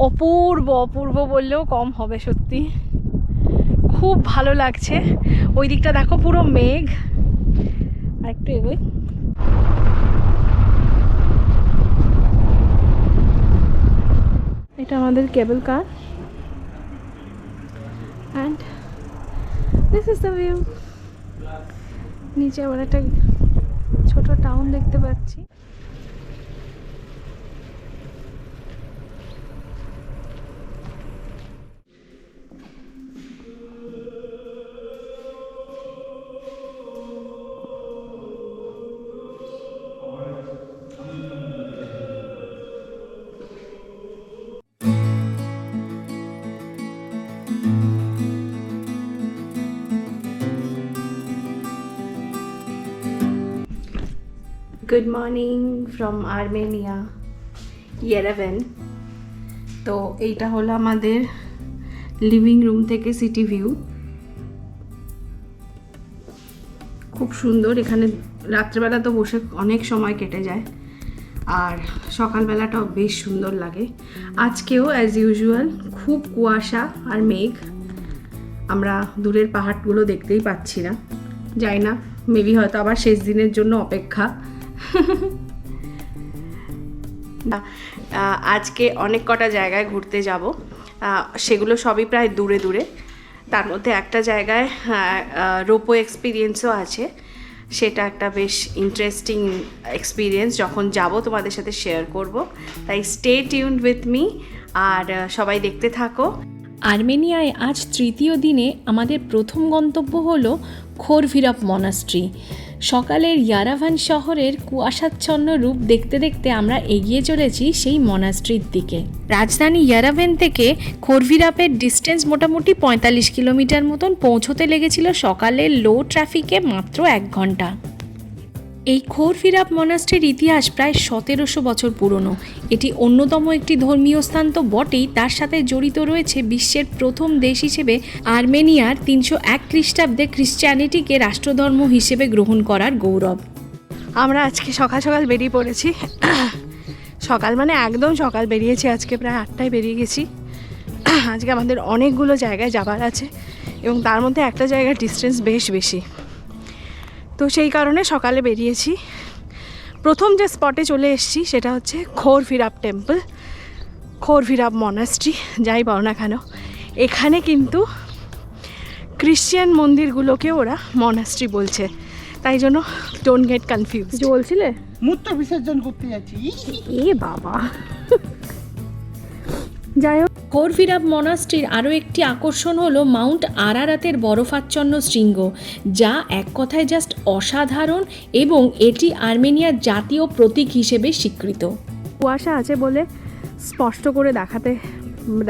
অপূর্ব অপূর্ব বললেও কম হবে, সত্যি খুব ভালো লাগছে। ওই দিকটা দেখো পুরো মেঘ। আর একটু এগোই, এটা আমাদের cable car and this is the view. নিচে আবার একটা ছোট টাউন দেখতে পাচ্ছি। Good morning from Armenia, Yerevan. তো এইটা হলো আমাদের লিভিং রুম থেকে সিটি ভিউ। খুব সুন্দর, এখানে রাত্রেবেলা তো বসে অনেক সময় কেটে যায়, আর সকালবেলাটাও বেশ সুন্দর লাগে। আজকেও অ্যাজ ইউজুয়াল খুব কুয়াশা আর মেঘ, আমরা দূরের পাহাড়গুলো দেখতেই পাচ্ছি না। যাই না, মেবি হয়তো আবার শেষ দিনের জন্য অপেক্ষা। আজকে অনেক কটা জায়গায় ঘুরতে যাব, সেগুলো সবই প্রায় দূরে দূরে। তার মধ্যে একটা জায়গায় রোপওয়ে এক্সপিরিয়েন্সও আছে, সেটা একটা বেশ ইন্টারেস্টিং এক্সপিরিয়েন্স। যখন যাব তোমাদের সাথে শেয়ার করব, তাই স্টে টিউনড উইথ মি আর সবাই দেখতে থাকো। আর্মেনিয়ায় আজ তৃতীয় দিনে আমাদের প্রথম গন্তব্য হলো খোরভিরাপ মনাস্ট্রি। সকালের ইয়ারাভান শহরের কুয়াশাচ্ছন্ন রূপ দেখতে দেখতে আমরা এগিয়ে চলেছি সেই মনাস্ট্রির দিকে। রাজধানী ইয়ারাভেন থেকে খোরভিরাপের ডিস্টেন্স মোটামুটি 45 কিলোমিটার মতন। পৌঁছতে লেগেছিল সকালের লো ট্রাফিকে মাত্র 1 ঘন্টা। এই খোরভিরাপ মনাস্ট্রির ইতিহাস প্রায় 1700 বছর পুরনো। এটি অন্যতম একটি ধর্মীয় স্থান তো বটেই, তার সাথে জড়িত রয়েছে বিশ্বের প্রথম দেশ হিসেবে আর্মেনিয়ার 301 খ্রিস্টাব্দে খ্রিস্টানিটিকে রাষ্ট্রধর্ম হিসেবে গ্রহণ করার গৌরব। আমরা আজকে সকাল সকাল বেরিয়ে পড়েছি। সকাল মানে একদম সকাল বেরিয়েছি, আজকে প্রায় 8টায় বেরিয়ে গেছি। আজকে আমাদের অনেকগুলো জায়গায় যাবার আছে এবং তার মধ্যে একটা জায়গার ডিস্টেন্স বেশ বেশি, তো সেই কারণে সকালে বেরিয়েছি। প্রথম যে স্পটে চলে এসেছি সেটা হচ্ছে খোরভিরাপ টেম্পল, খোরভিরাপ মনাস্ট্রি, যাই বলো না কেন। এখানে কিন্তু ক্রিশ্চিয়ান মন্দিরগুলোকে ওরা মনাস্ট্রি বলছে, তাই জন্য ডোন্ট গেট কনফিউজ। কিছু বলছিলে? মূত্র বিসর্জন করতে যাচ্ছি। এ বাবা, যাই হোক। খোরভিরাপ মনাস্ট্রির আরও একটি আকর্ষণ হলো মাউন্ট আরারাতের বরফাচ্ছন্ন শৃঙ্গ, যা এক কথায় জাস্ট অসাধারণ এবং এটি আর্মেনিয়ার জাতীয় প্রতীক হিসেবে স্বীকৃত। কুয়াশা আছে বলে স্পষ্ট করে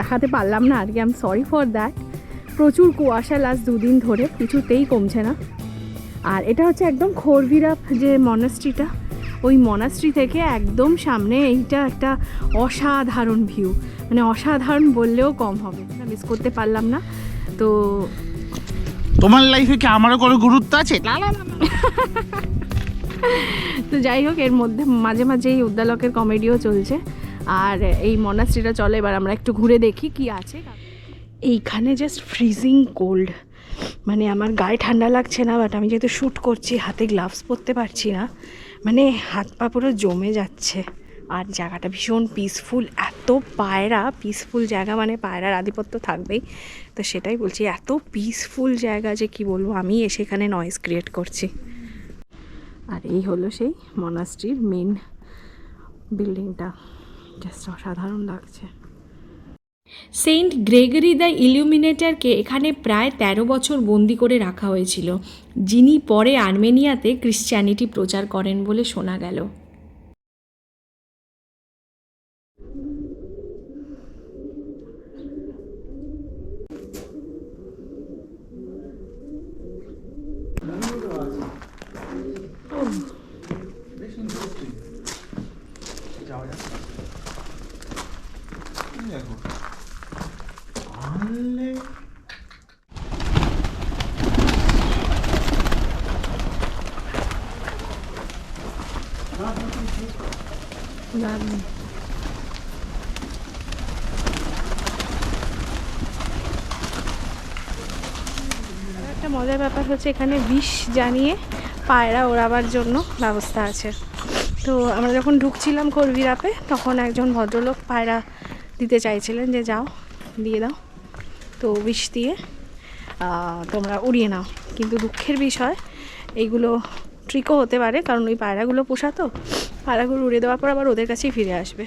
দেখাতে পারলাম না আর কি, I am sorry for that. প্রচুর কুয়াশা লাস্ট 2 দিন ধরে, কিছুতেই কমছে না। আর এটা হচ্ছে একদম খোরভিরাপ যে মনাস্ট্রিটা, ওই মনাস্ট্রি থেকে একদম সামনে এইটা একটা অসাধারণ ভিউ, মানে অসাধারণ বললেও কম হবে, মিস করতে পারলাম না। তো তোমার লাইফে কি আমারও কোনো গুরুত্ব আছে? তো যাই হোক, এর মধ্যে মাঝে মাঝে এই উদ্দালকের কমেডিও চলছে, আর এই মনাস্ট্রিটা চলে। এবার আমরা একটু ঘুরে দেখি কি আছে। এইখানে জাস্ট ফ্রিজিং কোল্ড, মানে আমার গায়ে ঠান্ডা লাগছে না, বাট আমি যেহেতু শ্যুট করছি হাতে গ্লাভস পরতে পারছি না, মানে হাত পা পুরো জমে যাচ্ছে। আর জায়গাটা ভীষণ পিসফুল, এত পায়রা, পিসফুল জায়গা মানে পায়রার আধিপত্য থাকবেই, তো সেটাই বলছি, এত পিসফুল জায়গা যে কি বলবো, আমি এসে এখানে নয়েজ ক্রিয়েট করছি। আর এই হলো সেই মনাস্ট্রির মেন বিল্ডিংটা, জাস্ট অসাধারণ লাগছে। সেন্ট গ্রেগরি দ্য ইলুমিনেটরকে এখানে প্রায় 13 বছর বন্দি করে রাখা হয়েছিল, যিনি পরে আর্মেনিয়াতে ক্রিশ্চিয়ানিটি প্রচার করেন বলে শোনা গেল। মজার ব্যাপার হচ্ছে এখানে বিষ জানিয়ে পায়রা ওড়াবার জন্য ব্যবস্থা আছে। তো আমরা যখন ঢুকছিলাম খোরভিরাপে তখন একজন ভদ্রলোক পায়রা দিতে চাইছিলেন, যে যাও দিয়ে দাও, তো বিষ দিয়ে তোমরা উড়িয়ে নাও। কিন্তু দুঃখের বিষয় এইগুলো ট্রিকও হতে পারে, কারণ ওই পায়রাগুলো পোষা, তো পায়রাগুলো উড়িয়ে দেওয়ার পর আবার ওদের কাছেই ফিরে আসবে।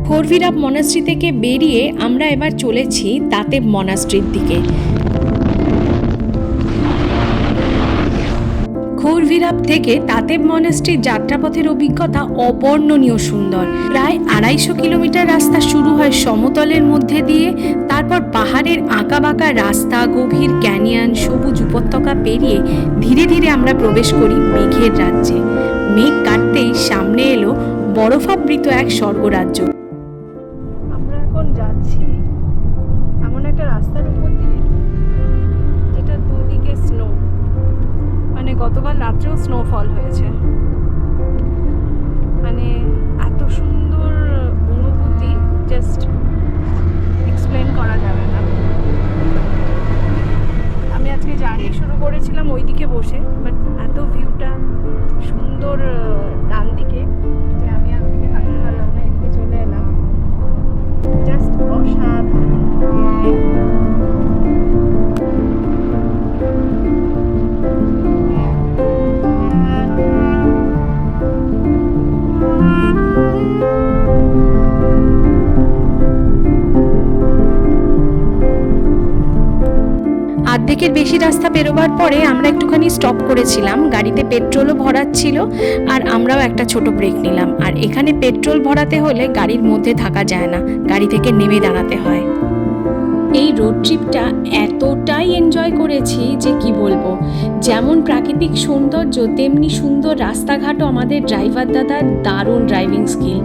খোরভিরাপ মনাস্ট্রি থেকে বেরিয়ে আমরা এবার চলেছি তাতেব মনাস্ট্রির দিকে। খোরভিরাপ থেকে তাতেব মনাস্ট্রির যাত্রাপথের অভিজ্ঞতা অবর্ণনীয় সুন্দর। প্রায় 250 কিলোমিটার রাস্তা শুরু হয় সমতলের মধ্যে দিয়ে, তারপর পাহাড়ের আঁকাবাঁকা রাস্তা, গভীর ক্যানিয়ন, সবুজ উপত্যকা পেরিয়ে ধীরে ধীরে আমরা প্রবেশ করি মেঘের রাজ্যে। মেঘ কাটতেই সামনে এলো বরফাবৃত এক স্বর্গরাজ্য। আমরা এখন যাচ্ছি এমন একটা রাস্তার উপর দিয়ে যেটা দুদিকে স্নো, মানে গতকাল রাত্রেও স্নোফল হয়েছে। মানে এত সুন্দর অনুভূতি, জাস্ট এক্সপ্লেন করা যাবে না। আমি আজকে জার্নি শুরু করেছিলাম ওইদিকে বসে, বাট এত ভিউটা সুন্দর ডান দিকে যে আমি আর ওদিকে থাকতে পারলাম না, এদিকে চলে এলাম। জাস্ট অসাধারণ। অর্ধেকের বেশি রাস্তা পেরোবার পরে আমরা একটুখানি স্টপ করেছিলাম, গাড়িতে পেট্রোলও ভরাচ্ছিল আর আমরাও একটা ছোট ব্রেক নিলাম। আর এখানে পেট্রোল ভরাতে হলে গাড়ির মধ্যে থাকা যায় না, গাড়ি থেকে নেমে দাঁড়াতে হয়। এই রোড ট্রিপটা এতটাই এনজয় করেছি যে কি বলবো। যেমন প্রাকৃতিক সৌন্দর্য তেমনি সুন্দর রাস্তাঘাটও আমাদের ড্রাইভার দাদার দারুণ ড্রাইভিং স্কিল,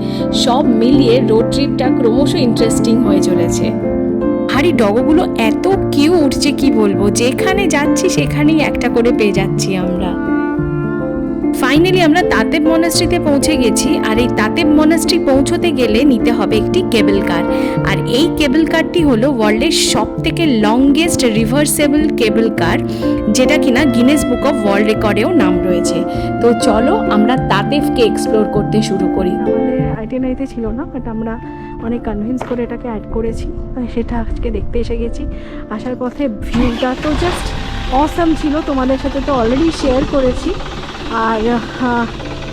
সব মিলিয়ে রোড ট্রিপটা ক্রমশ ইন্টারেস্টিং হয়ে চলেছে। পাহাড়ি ডগগুলো এত কিউট যে কি বলবো, যেখানে যাচ্ছি সেখানেই একটা করে পেয়ে যাচ্ছি আমরা। ফাইনালি আমরা তাতেব মনাস্ট্রিতে পৌঁছে গেছি। আর এই তাতেব মনাস্ট্রি পৌঁছতে গেলে নিতে হবে একটি কেবল কার। আর এই কেবল কারটি হলো ওয়ার্ল্ডের সবথেকে লংগেস্ট রিভার্সেবল কেবল কার, যেটা কিনা গিনেস বুক অফ ওয়ার্ল্ড রেকর্ডেও নাম রয়েছে। তো চলো আমরা তাতেবকে এক্সপ্লোর করতে শুরু করি। আমাদের আইটেনারিতে ছিল না, বাট আমরা অনেক কনভিন্স করে এটাকে অ্যাড করেছি, তাই সেটা আজকে দেখতে এসে গেছি। আসার পথে ভিউটা তো জাস্ট অসাম ছিল, তোমাদের সাথে তো অলরেডি শেয়ার করেছি। আর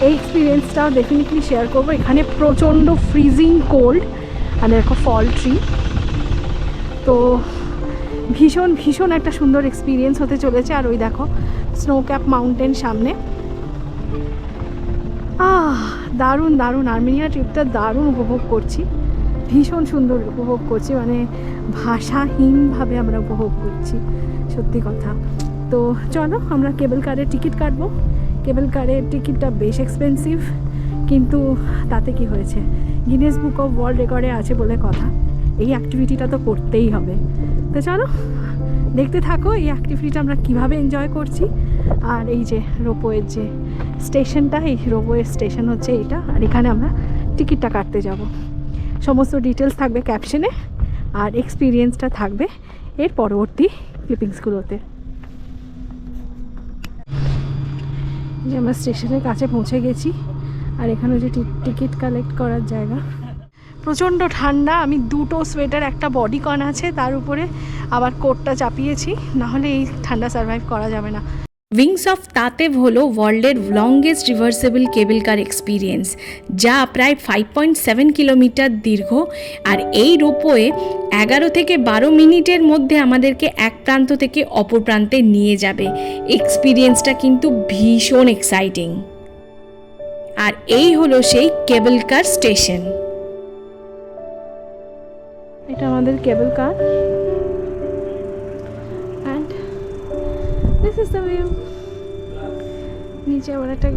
এই এক্সপিরিয়েন্সটাও ডেফিনেটলি শেয়ার করবো। এখানে প্রচণ্ড ফ্রিজিং কোল্ড, আর দেখো ফল ট্রি, তো ভীষণ ভীষণ একটা সুন্দর এক্সপিরিয়েন্স হতে চলেছে। আর ওই দেখো স্নো ক্যাপ মাউন্টেন সামনে। দারুণ দারুণ, আর্মেনিয়া ট্রিপটা দারুণ উপভোগ করছি, ভীষণ সুন্দর উপভোগ করছি, মানে ভাষাহীনভাবে আমরা উপভোগ করছি, সত্যি কথা। তো চলো আমরা কেবল কারের টিকিট কাটবো। কেবল কারের টিকিটটা বেশ এক্সপেন্সিভ, কিন্তু তাতে কি হয়েছে, গিনেস বুক অফ ওয়ার্ল্ড রেকর্ডে আছে বলে কথা, এই অ্যাক্টিভিটিটা তো করতেই হবে। তো চলো দেখতে থাকো এই অ্যাক্টিভিটিটা আমরা কিভাবে এনজয় করছি। আর এই যে রোপওয়ের যে স্টেশনটা, এই রোপওয়ের স্টেশন হচ্ছে এইটা, আর এখানে আমরা টিকিটটা কাটতে যাব। সমস্ত ডিটেলস থাকবে ক্যাপশনে, আর এক্সপিরিয়েন্সটা থাকবে এর পরবর্তী ক্লিপিংসগুলোতে। যে আমরা স্টেশনের কাছে পৌঁছে গেছি, আর এখানে যে টিকিট কালেক্ট করার জায়গা। প্রচণ্ড ঠান্ডা, আমি দুটো সোয়েটার, একটা বডিকন আছে, তার উপরে আবার কোটটা চাপিয়েছি, নাহলে এই ঠান্ডা সার্ভাইভ করা যাবে না। উইংস অফ তাতেব হলো ওয়ার্ল্ডের লংগেস্ট রিভার্সেবল কেবল কার এক্সপিরিয়েন্স, যা প্রায় 5.7 কিলোমিটার দীর্ঘ। আর এই রোপওয়ে 11 থেকে 12 মিনিটের মধ্যে আমাদেরকে এক প্রান্ত থেকে অপর প্রান্তে নিয়ে যাবে। এক্সপিরিয়েন্সটা কিন্তু ভীষণ এক্সাইটিং। আর এই হলো সেই কেবল কার স্টেশন। এটা আমাদের cable car, and this is the view. নিচে আবার একটা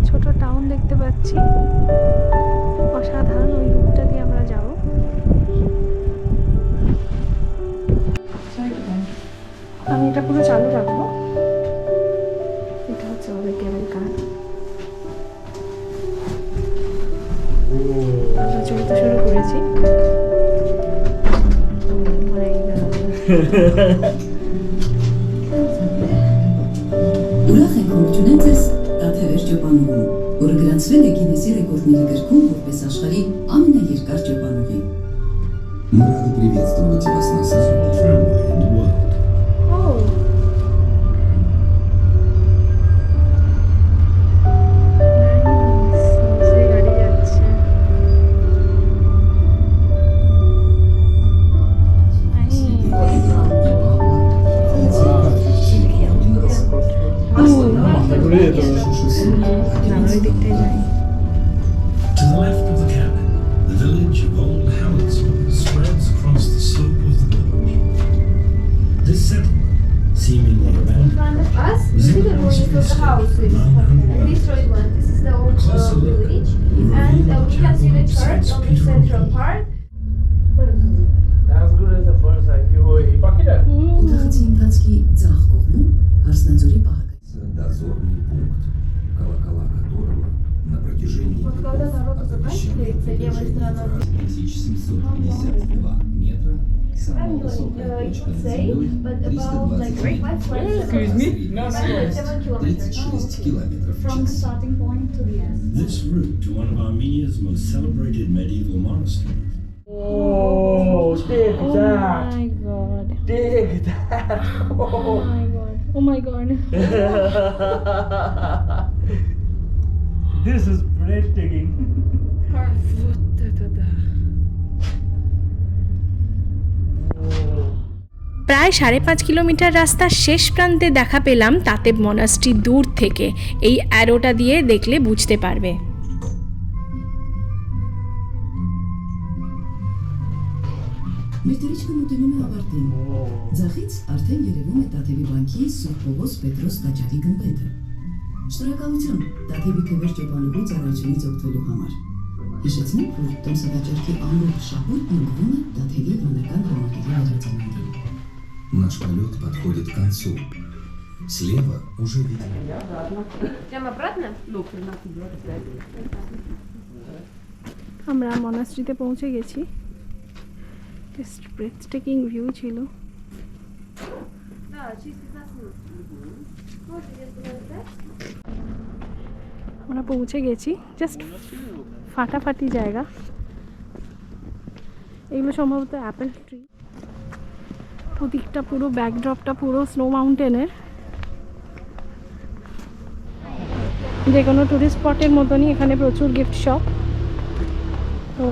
ছোট টাউন দেখতে পাচ্ছি, অসাধারণ। ওই রুটটা দিয়ে আমরা যাব। আমি এটা পুরো চালু রাখবো। এটা হচ্ছে আমাদের কেবল কার। আমরা চলতে শুরু করেছি। আছি। Ուրախ ենք, որ ճունենք ձեզ Տաթևեր ճոպանուղում, որը գրանցվել է Գինեսի ռեկորդների գրքում որպես աշխարհի ամենաերկար ճոպանուղի։ Мы рады приветствовать вас на самом Tramway in the World. গাড়ি যাচ্ছে। ওই দিকটাই যাই। To the left of the cabin, the village of Old Hallinsville spreads across the slope of the gorge. This settlement, seemingly abandoned, Us, was to in the the ruins of the houses. 900 This right one, this is the old Closer look village, will and reveal we the can see the temple of church Saint on the Peter central and Paul. part. As good as the first, thank you. Oi, Pakida. Ուտղացի ընթացքի ձախ կողմում Հարսնաձորի պահակայից։ Дозорный пункт, колокола которого на протяжении Вот когда веков дорога оповещали заканчивается, левой движение стороной. 1752 метра, самая Probably, высокая you точка could над say, землей but about like 320 5 метров. flights Excuse me? Средняя No, скорость 7 kilometers. 36 километров в час. This route to one of Armenia's most celebrated medieval monasteries. Oh, take that. my god. Take that. Oh my god. Oh my god. This is breathtaking. প্রায় 5.5 kilometre রাস্তার শেষ প্রান্তে দেখা পেলাম তাতেব monastery দূর থেকে। এই অ্যারোটা দিয়ে দেখলে বুঝতে পারবে। Մեր տիրիչքը մոտենում է ավարտին։ Ձախից արդեն երևում է Տաթևի բանկի Սուրբ Պողոս Պետրոս տաճարի գմբեթը։ Շնորհակալություն Տաթևի Թևեր ճոպանուղու ծառայությունից օգտվելու համար։ Հիշեցնենք, որ տոմսատաճարքի ամբողջ շահույթն ուղղվում է Տաթևի վանական համակիրի վերածննդին։ Наш полет подходит к концу. Слева уже видно. Прямо обратно? আমরা মনাস্ট্রিতে পৌঁছে গেছি। জাস্ট ব্রেথটেকিং ভিউ ছিল। Да, через 15 минут. Можно я туда ждать? আমরা পৌঁছে গেছি। জাস্ট ফাটাফাটি জায়গা। এগুলো সম্ভবত অ্যাপেল ট্রি। ওদিকটা পুরো ব্যাকড্রপটা পুরো স্নো মাউন্টেনের। যে কোনো টুরিস্ট স্পটের মতনই এখানে প্রচুর গিফট শপ। তো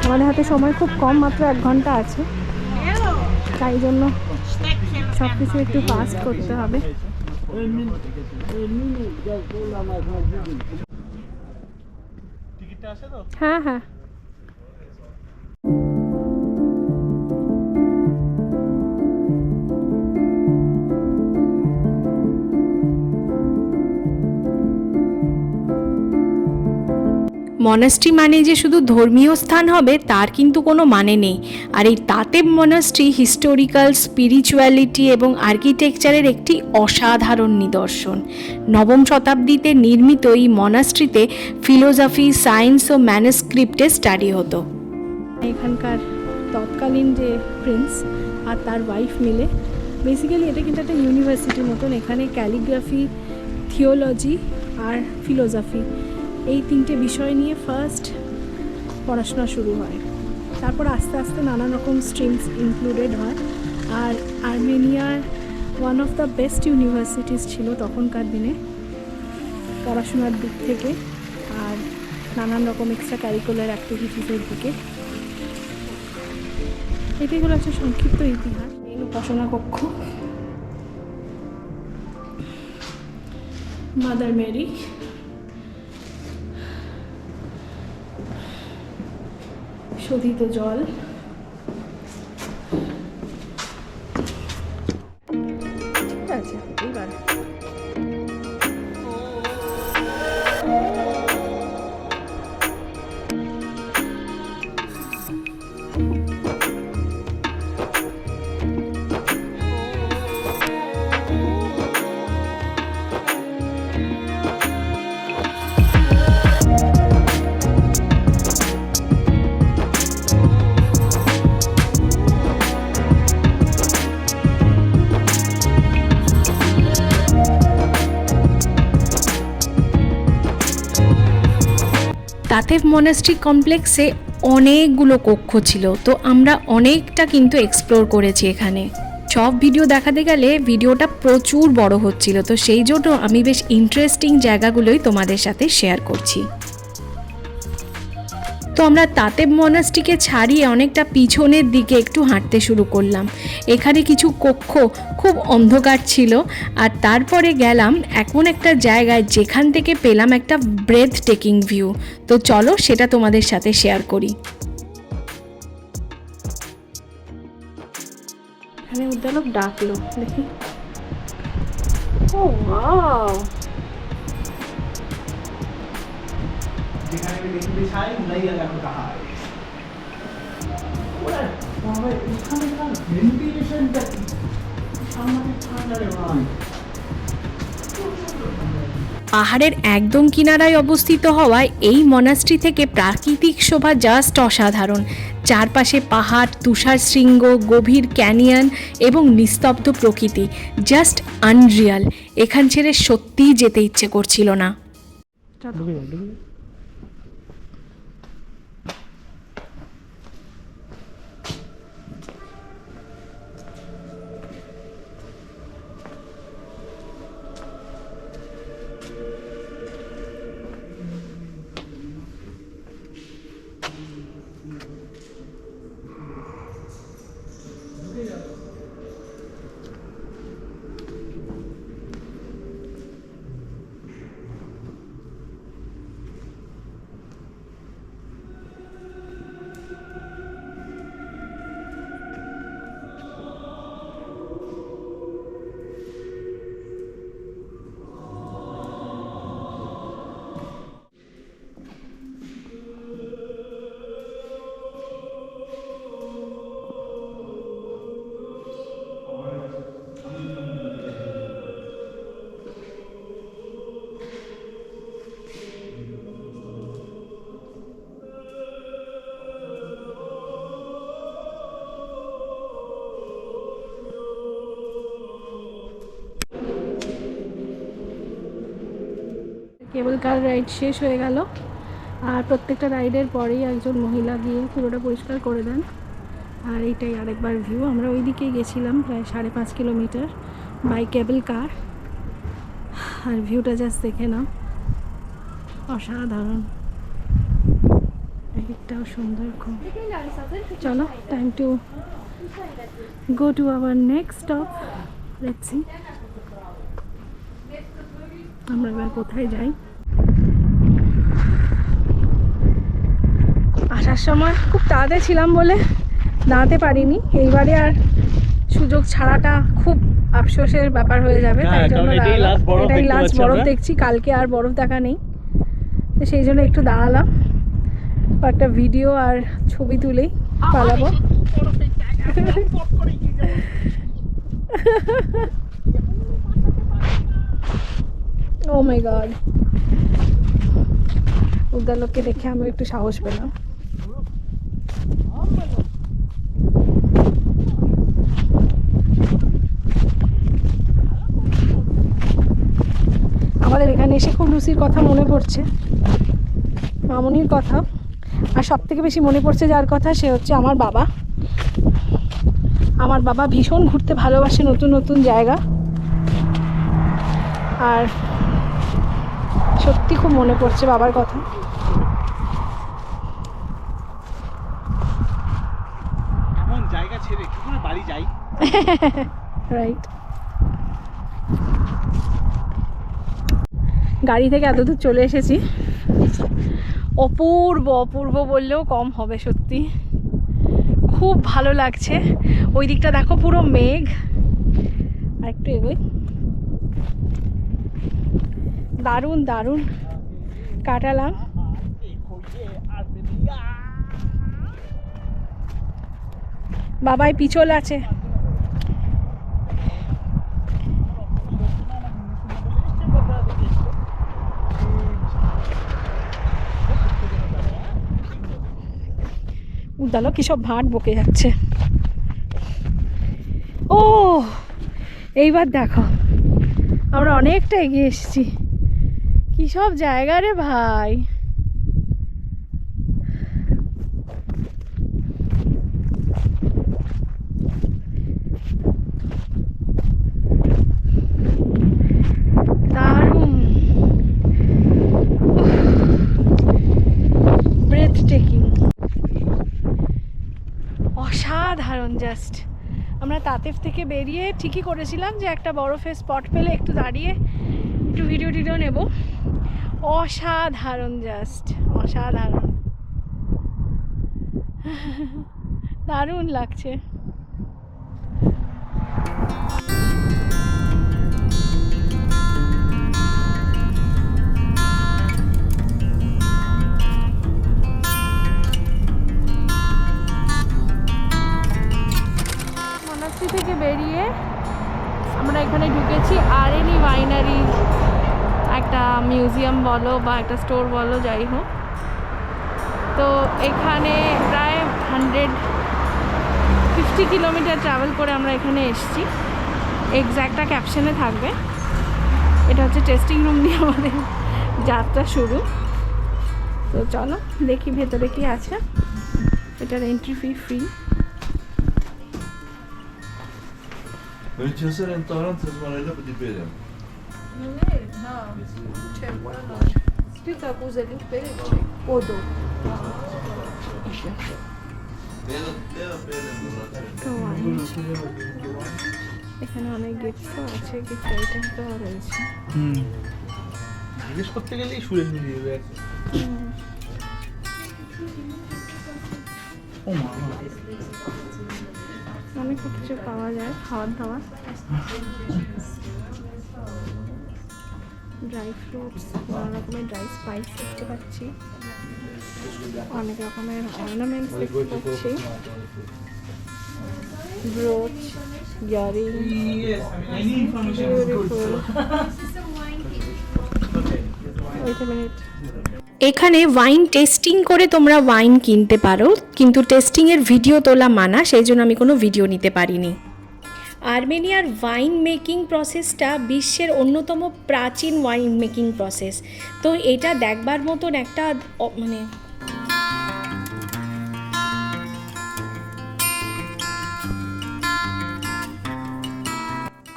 আমাদের হাতে সময় খুব কম, মাত্র 1 ঘন্টা আছে, তাই জন্য সব কিছু একটু ফাস্ট করতে হবে। টিকিটটা আছে তো? হ্যাঁ হ্যাঁ। মনাস্ট্রি মানে যে শুধু ধর্মীয় স্থান হবে তার কিন্তু কোনো মানে নেই। আর এই তাতেব মনাস্ট্রি হিস্টোরিক্যাল, স্পিরিচুয়ালিটি এবং আর্কিটেকচারের একটি অসাধারণ নিদর্শন। 9ম শতাব্দীতে নির্মিত এই মনাস্ট্রিতে ফিলোসফি, সায়েন্স ও ম্যানুস্ক্রিপ্টে স্টাডি হতো। এখানকার তৎকালীন যে প্রিন্স আর তার ওয়াইফ মিলে, বেসিক্যালি এটা কিন্তু একটা ইউনিভার্সিটির মতন। এখানে ক্যালিগ্রাফি, থিওলজি আর ফিলোসফি এই 3টে বিষয় নিয়ে ফার্স্ট পড়াশোনা শুরু হয়। তারপর আস্তে আস্তে নানান রকম স্ট্রিমস ইনক্লুডেড হয়। আর আর্মেনিয়ার one of the best universities ছিল তখনকার দিনে পড়াশোনার দিক থেকে আর নানান রকম এক্সট্রা ক্যারিকুলার অ্যাক্টিভিটিসের দিকে। এটাই হলো একটা সংক্ষিপ্ত ইতিহাস। এই উপাসনা কক্ষ, মাদার মেরি, শোধিত জল, ঠিক আছে এইবার তাতেভ মনাস্ট্রি কমপ্লেক্সে অনেকগুলো কক্ষ ছিল, তো আমরা অনেকটা কিন্তু এক্সপ্লোর করেছি এখানে। সব ভিডিও দেখাতে গেলে ভিডিওটা প্রচুর বড় হচ্ছিল, তো সেই জন্য আমি বেশ ইন্টারেস্টিং জায়গাগুলোই তোমাদের সাথে শেয়ার করছি। তো আমরা তাতেভ মনাস্ট্রিকে ছাড়িয়ে অনেকটা পিছনের দিকে একটু হাঁটতে শুরু করলাম। এখানে কিছু কক্ষ খুব অন্ধকার ছিল, আর তারপরে গেলাম এমন একটা জায়গায় যেখান থেকে পেলাম একটা ব্রেথ টেকিং ভিউ। তো চলো সেটা তোমাদের সাথে শেয়ার করি। এখানে উদ্দালক ডাকলো, দেখি। ও ওয়াও, পাহাড়ের একদম কিনারায় অবস্থিত হওয়ায় এই মনাস্ট্রি থেকে প্রাকৃতিক শোভা জাস্ট অসাধারণ। চারপাশে পাহাড়, তুষার শৃঙ্গ, গভীর ক্যানিয়ন এবং নিস্তব্ধ প্রকৃতি, জাস্ট আনরিয়াল। এখান ছেড়ে সত্যিই যেতে ইচ্ছে করছিল না। কেবল কার রাইড শেষ হয়ে গেল, আর প্রত্যেকটা রাইডের পরেই একজন মহিলা গিয়ে পুরোটা পরিষ্কার করে দেন। আর এইটাই আরেকবার ভিউ। আমরা ওই দিকেই গেছিলাম প্রায় 5.5 কিলোমিটার বাই কেবল কার, আর ভিউটা জাস্ট দেখে নাও, অসাধারণ। এদিকটাও সুন্দর খুব। চলো, time to go to our next stop. Let's see আমরা এবার কোথায় যাই। আসার সময় খুব তাড়াতাড়ি ছিলাম বলে দাঁড়াতে পারিনি, এইবারে আর সুযোগ ছাড়াটা খুব আফসোসের ব্যাপার হয়ে যাবে, তাই জন্য এটাই লাস্ট বরফ দেখছি, কালকে আর বরফ দেখা নেই, তো সেই জন্য একটু দাঁড়ালাম, একটা ভিডিও আর ছবি তুলেই পালাবো। ও মাই গড, উদ্দালককে দেখে আমি একটু সাহস পেলাম। আমাদের এখানে এসে খুব লুসির কথা মনে পড়ছে, মামনির কথা, আর সব থেকে বেশি মনে পড়ছে যার কথা সে হচ্ছে আমার বাবা। আমার বাবা ভীষণ ঘুরতে ভালোবাসে, নতুন নতুন জায়গা, আর সত্যি খুব মনে পড়ছে বাবার কথা। এমন জায়গা ছেড়ে কি করে বাড়ি যাই? রাইট, গাড়ি থেকে এত দূর চলে এসেছি, অপূর্ব অপূর্ব বললেও কম হবে, সত্যি খুব ভালো লাগছে। ওই দিকটা দেখো পুরো মেঘ, আর একটু এগোই, দারুণ দারুণ কাটালাম। বাবাই পিছল আছে, উদ্দালক কি সব ভাট বকে যাচ্ছে। ও এইবার দেখো আমরা অনেকটা এগিয়ে এসেছি, কি সব জায়গা রে ভাই, জাস্ট আমরা তাতেফ থেকে বেরিয়ে ঠিকই করেছিলাম যে একটা বরফের স্পট পেলে একটু দাঁড়িয়ে একটু ভিডিও টিডিও নেব। অসাধারণ, জাস্ট অসাধারণ, দারুণ লাগছে। মনাস্ট্রি থেকে বেরিয়ে আমরা এখানে ঢুকেছি আরএনই ওয়াইনারি, একটা মিউজিয়াম বলো বা একটা স্টোর বলো, যাই হোক। তো এখানে প্রায় 150 কিলোমিটার ট্রাভেল করে আমরা এখানে এসেছি। এক্স্যাক্টটা ক্যাপশনে থাকবে। এটা হচ্ছে টেস্টিং রুম দিয়ে আমাদের যাত্রা শুরু। তো চলো দেখি ভেতরে কি আছে। এটার entry free. Men c'è un ristorante smanello di bere. এখানে অনেক গিফটও আছে, গিফট আইটেমও রয়েছে। জিজ্ঞেস করতে গেলেই শুয়ে নিয়ে যাবে। ও মা, অনেক কিছু পাওয়া যায়, খাবার দাবার, ড্রাই ফ্রুটস, নানা রকমের ড্রাই স্পাইস দেখতে পাচ্ছি, অনেক রকমের অর্নামেন্টস দেখতে পাচ্ছি, brooch, earring, beautiful. Wait a minute. এখানে ওয়াইন টেস্টিং করে তোমরা ওয়াইন কিনতে পারো, কিন্তু টেস্টিংয়ের ভিডিও তোলা মানা, সেই জন্য আমি কোনো ভিডিও নিতে পারিনি। আর্মেনিয়ার ওয়াইন মেকিং প্রসেসটা বিশ্বের অন্যতম প্রাচীন ওয়াইন মেকিং প্রসেস। তো এটা দেখবার মতন একটা মানে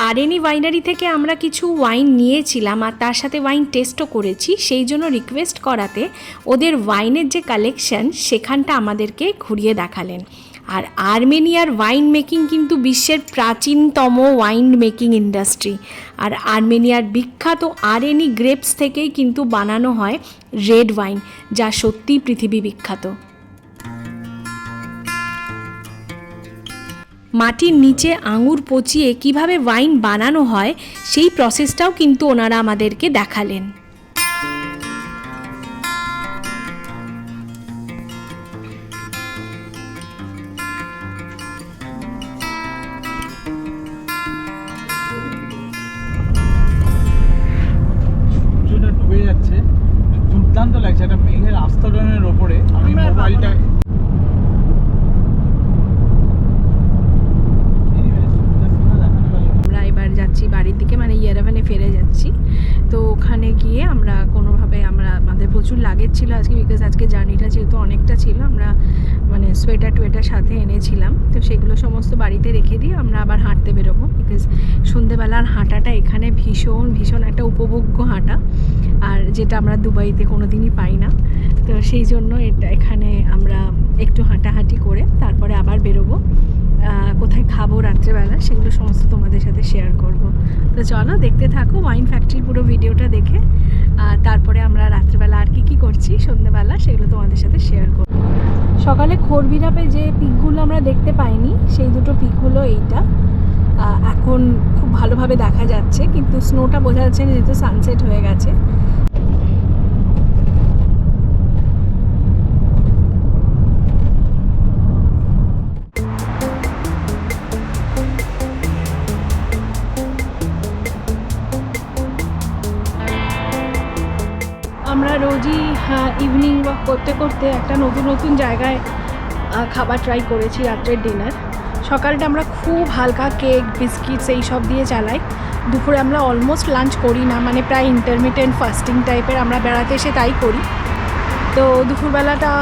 আরএনই ওয়াইনারি থেকে আমরা কিছু ওয়াইন নিয়েছিলাম আর তার সাথে ওয়াইন টেস্টও করেছি। সেই জন্য রিকোয়েস্ট করাতে ওদের ওয়াইনের যে কালেকশন সেখানটা আমাদেরকে ঘুরিয়ে দেখালেন। আর আর্মেনিয়ার ওয়াইন মেকিং কিন্তু বিশ্বের প্রাচীনতম ওয়াইন মেকিং ইন্ডাস্ট্রি। আর আর্মেনিয়ার বিখ্যাত আরএনই গ্রেপস থেকেই কিন্তু বানানো হয় রেড ওয়াইন, যা সত্যিই পৃথিবী বিখ্যাত। মাটির নিচে আঙুর পচিয়ে কিভাবে ওয়াইন বানানো হয় সেই প্রসেসটাও কিন্তু ওনারা আমাদেরকে দেখালেন। সূর্যটা ডুবে যাচ্ছে, দুর্দান্ত লাগছে। একটা মেঘের আস্তরণের ওপরে আমি মোবাইলটা যাচ্ছি বাড়ির দিকে, মানে ইয়ারাভানে ফিরে যাচ্ছি। তো ওখানে গিয়ে আমরা কোনোভাবে আমাদের প্রচুর লাগেজ ছিল আজকে, বিকজ আজকে জার্নিটা যেহেতু অনেকটা ছিল, আমরা মানে সোয়েটার টুয়েটার সাথে এনেছিলাম। তো সেগুলো সমস্ত বাড়িতে রেখে দিয়ে আমরা আবার হাঁটতে বেরোবো, বিকজ সন্ধেবেলার হাঁটাটা এখানে ভীষণ ভীষণ একটা উপভোগ্য হাঁটা, আর যেটা আমরা দুবাইতে কোনো দিনই পাই না। তো সেই জন্য এখানে আমরা একটু হাঁটাহাঁটি করে তারপরে আবার বেরোবো। কোথায় খাবো রাত্রেবেলা সেগুলো সমস্ত তোমাদের সাথে শেয়ার করব। তো চলো দেখতে থাকো ওয়াইন ফ্যাক্টরির পুরো ভিডিওটা দেখে, তারপরে আমরা রাত্রেবেলা আর কি করছি সন্ধ্যেবেলা সেগুলো তোমাদের সাথে শেয়ার করব। সকালে খোরভিরাপে যে পিকগুলো আমরা দেখতে পাইনি, সেই দুটো পিক হলো এইটা। এখন খুব ভালোভাবে দেখা যাচ্ছে, কিন্তু স্নোটা বোঝা যাচ্ছে না যেহেতু সানসেট হয়ে গেছে। আমরা রোজই ইভিনিং ওয়াক করতে করতে একটা নতুন নতুন জায়গায় খাবার ট্রাই করেছি রাত্রের ডিনার। সকালটা আমরা খুব হালকা কেক বিস্কিটস এই সব দিয়ে চালাই। দুপুরে আমরা অলমোস্ট লাঞ্চ করি না, মানে প্রায় ইন্টারমিটেন্ট ফাস্টিং টাইপের, আমরা বেড়াতে এসে তাই করি। তো দুপুরবেলাটা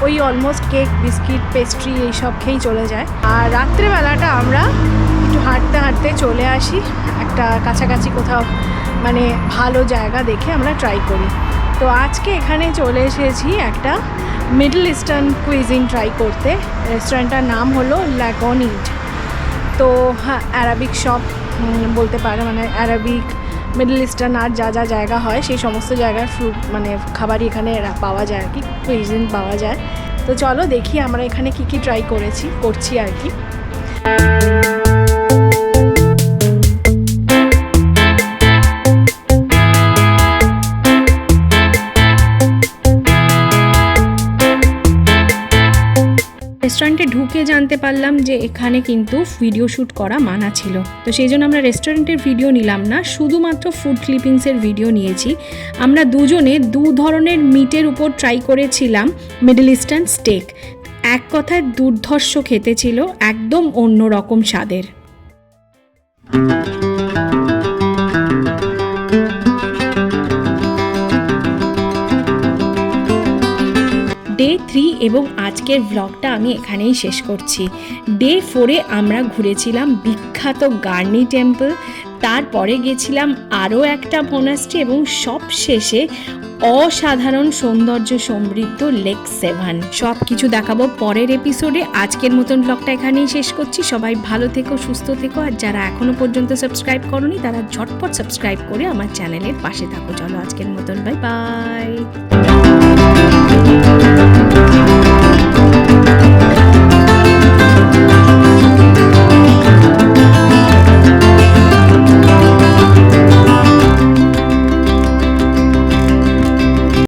ওই অলমোস্ট কেক বিস্কিট পেস্ট্রি এইসব খেয়েই চলে যায়। আর রাত্রেবেলাটা আমরা একটু হাঁটতে হাঁটতে চলে আসি একটা কাছাকাছি কোথাও, মানে ভালো জায়গা দেখে আমরা ট্রাই করি। তো আজকে এখানে চলে এসেছি একটা মিডল ইস্টার্ন কুইজিন ট্রাই করতে। রেস্টুরেন্টটার নাম হলো ল্যাগনিড। তো হ্যাঁ, অ্যারাবিক শপ বলতে পারে, মানে অ্যারাবিক মিডল ইস্টার্ন আর যা যা জায়গা হয় সেই সমস্ত জায়গার মানে খাবারই এখানে পাওয়া যায় আর কি, কুইজিন পাওয়া যায়। তো চলো দেখি আমরা এখানে কি কি ট্রাই করছি আর কি। রেস্টুরেন্টে ঢুকে জানতে পারলাম যে এখানে কিন্তু ভিডিও শ্যুট করা মানা ছিল। তো সেই জন্য আমরা রেস্টুরেন্টের ভিডিও নিলাম না, শুধুমাত্র ফুড ক্লিপিংসের ভিডিও নিয়েছি। আমরা দুজনে দু ধরনের মিটের উপর ট্রাই করেছিলাম মিডল ইস্টার্ন স্টেক। এক কথায় দুর্ধর্ষ খেতে ছিল, একদম অন্য রকম স্বাদের। ডে 3 এবং আজকের ব্লগটা আমি এখানেই শেষ করছি। ডে 4-এ আমরা ঘুরেছিলাম বিখ্যাত গার্নি টেম্পল, তারপরে গেছিলাম আরও একটা মনাস্ট্রি এবং সব শেষে অসাধারণ সৌন্দর্য সমৃদ্ধ লেক সেভান। সব কিছু দেখাবো পরের এপিসোডে। আজকের মতন ব্লগটা এখানেই শেষ করছি। সবাই ভালো থেকো, সুস্থ থেকো, আর যারা এখনও পর্যন্ত সাবস্ক্রাইব করোনি তারা ঝটপট সাবস্ক্রাইব করে আমার চ্যানেলের পাশে থাকো। চলো আজকের মতন বাই বাই।